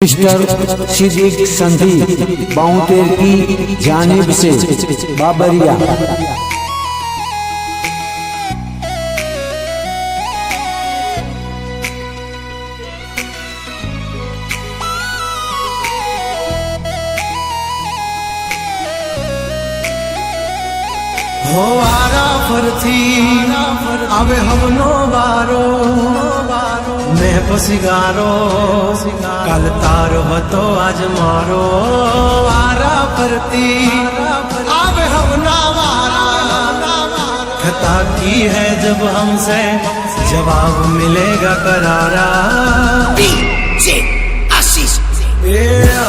Mister Siddique संधी बाउंटेर की जानिब से बाबरिया। हो आरा फरथी आवे हमनो बारो मैं पसिगारो काल तारो हतो आज मारो। आरा फरती आवे हमना वारा खता की है जब हमसे जवाब मिलेगा करारा। आशीष ए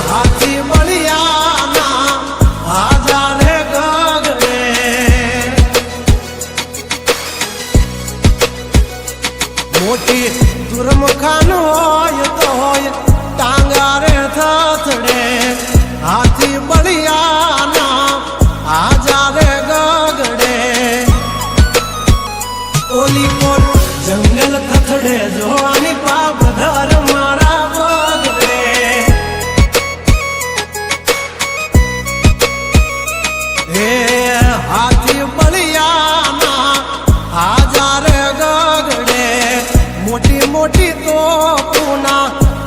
हाथी बढ़िया मोटी दुर्मुखान होय तो होय टांगा रे थथड़े हाथी बढ़िया ना आजा रे गगड़े। ओली कोट जंगल थथड़े जो आनी पाप धर मारा बगड़े। हे हाथी बढ़िया ना आजा रे गगड़े। मोटी मोटी तो पूना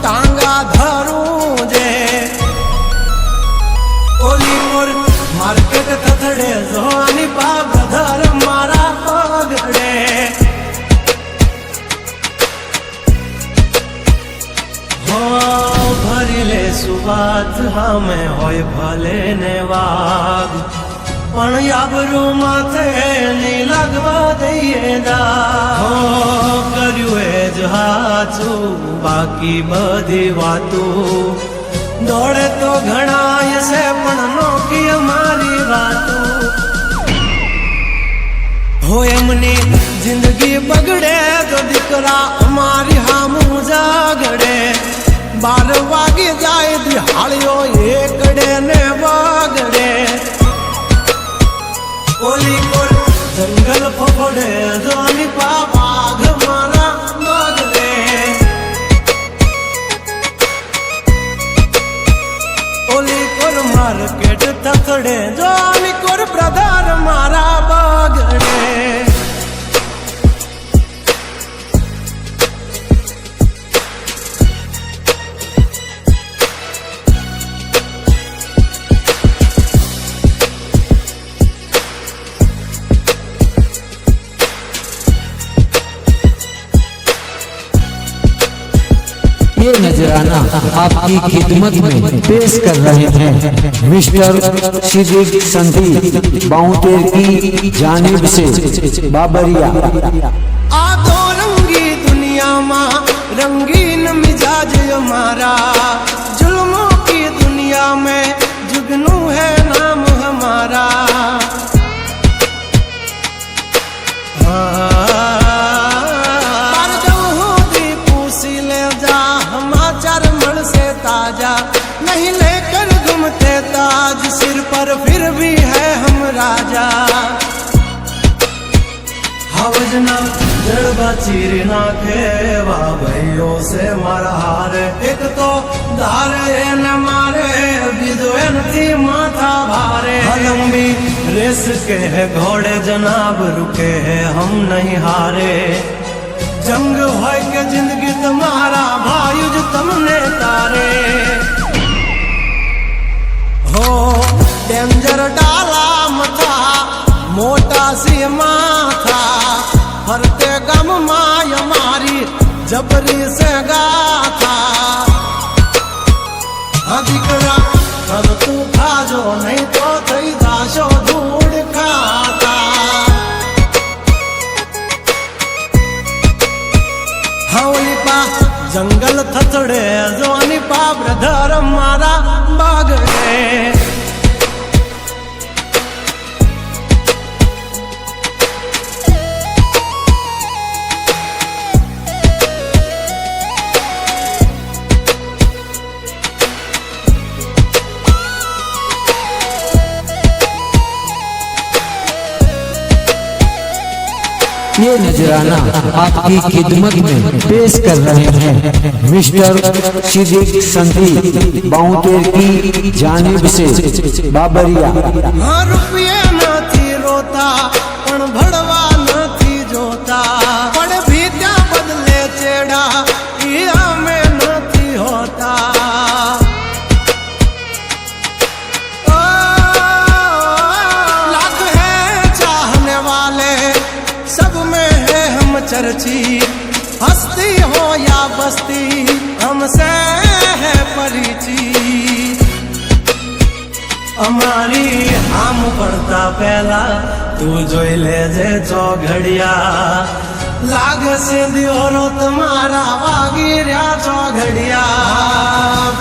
टांगा धरू जे ओली मोर मार्केट थथड़े जोनी पाप धर मारा पगड़े। हो भरिले सुबात हमें होय भले ने वाग पण याबरू माथे नी लगवा दઈએ दा। हो કર્યું એ જ હાચું બાકી બધી વાતું દોડે તો ઘણાય છે પણ નોકી અમારી વાતું। हो એમની જિંદગી બગડે તો દીકરા અમારી હામું જાગડે। 12 વાગે જાય દિહાળીઓ એકડે ને બગડે। ओली कोर जंगल फोड़े जोनी पाग मारा मगरे। ओली कोर मार्केट थथड़े जोनी कोर ब्रदर मारा बगड़े। ये नजराना आपकी खिदमत में पेश कर रहे हैं मिस्टर सिद्दीक संधी बाउंटेर की जानिब से बाबरिया। आ दो रंगी दुनिया मां रंगीन मिजाज हमारा जुल्मों की दुनिया में जुगनू है नाम हमारा। नहीं लेकर घूमते ताज सिर पर फिर भी है हम राजा। हवजना जड़बा चीर नाखे वाह भाइयों से मारा हारे। एक तो धारे न मारे बीजो थी माथा भारे। लंबी रेस के है घोड़े जनाब रुके हैं हम नहीं हारे। जंग होय के जिंदगी तुम्हारा भायुज तुमने तारे। हो डेंजर डाला मथा मोटा सी माथा फरते गम माय मारी जबरी से गाथा। अधिकरा अब तू खाजो नहीं तो थई दाशो धूड़ खाता। हवली पा जंगल थथड़े जोनी पा ब्रदर मारा बागड़े। ये नजराना आपकी खिदमत में पेश कर रहे हैं मिस्टर सिद्दीक संधी बाउंटेर की जानिब से बाबरिया। हाँ रुपये નથી રોતા પણ ભડવા નથી જોતા પણ ભીત્યા બદલે ચેડા ઈ અમે નથી હોતા। लाख है चाहने वाले सब में है हम चर्ची हस्ती हो या बस्ती हमसे है परिचित। અમારી આમ પડતા પહેલા તું જોઈ લેજે ચોઘડિયા લાગશે દિયોરો તમારા વાગી રહ્યા ચોઘડિયા।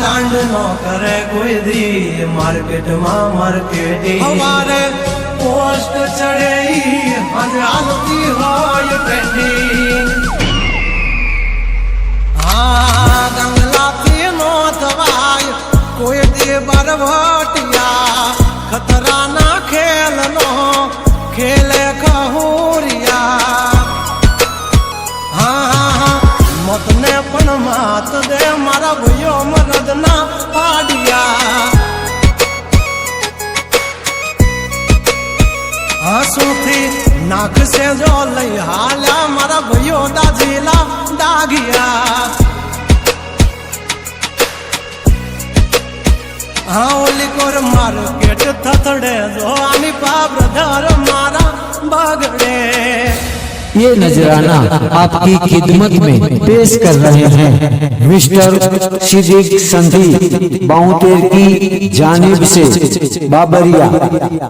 કાંડ નો કરે કોઈ દી માર્કેટમાં માર્કેટિંગ અમારે પોસ્ટ ચડે અને હાલતી હોય ટ્રેન્ડિંગ। हाँ गंगलाती नो दवाई कोई दे बरवटिया खतरा ना खेल नो खेले कहूरिया। हाँ मत ने पण मात दे मारा भैयो मरद ना पाडिया। हंसूथी नाक से जो लई हाल्या मारा भैयो दाजीला दागिया। हाँ ओली कोर मार्केट थथड़े जो आनी पाप धर मारा बगड़े। ये नजराना आपकी खिदमत में पेश कर रहे हैं मिस्टर सिद्दीक संधी बाउंटेर की जानिब से बाबरिया।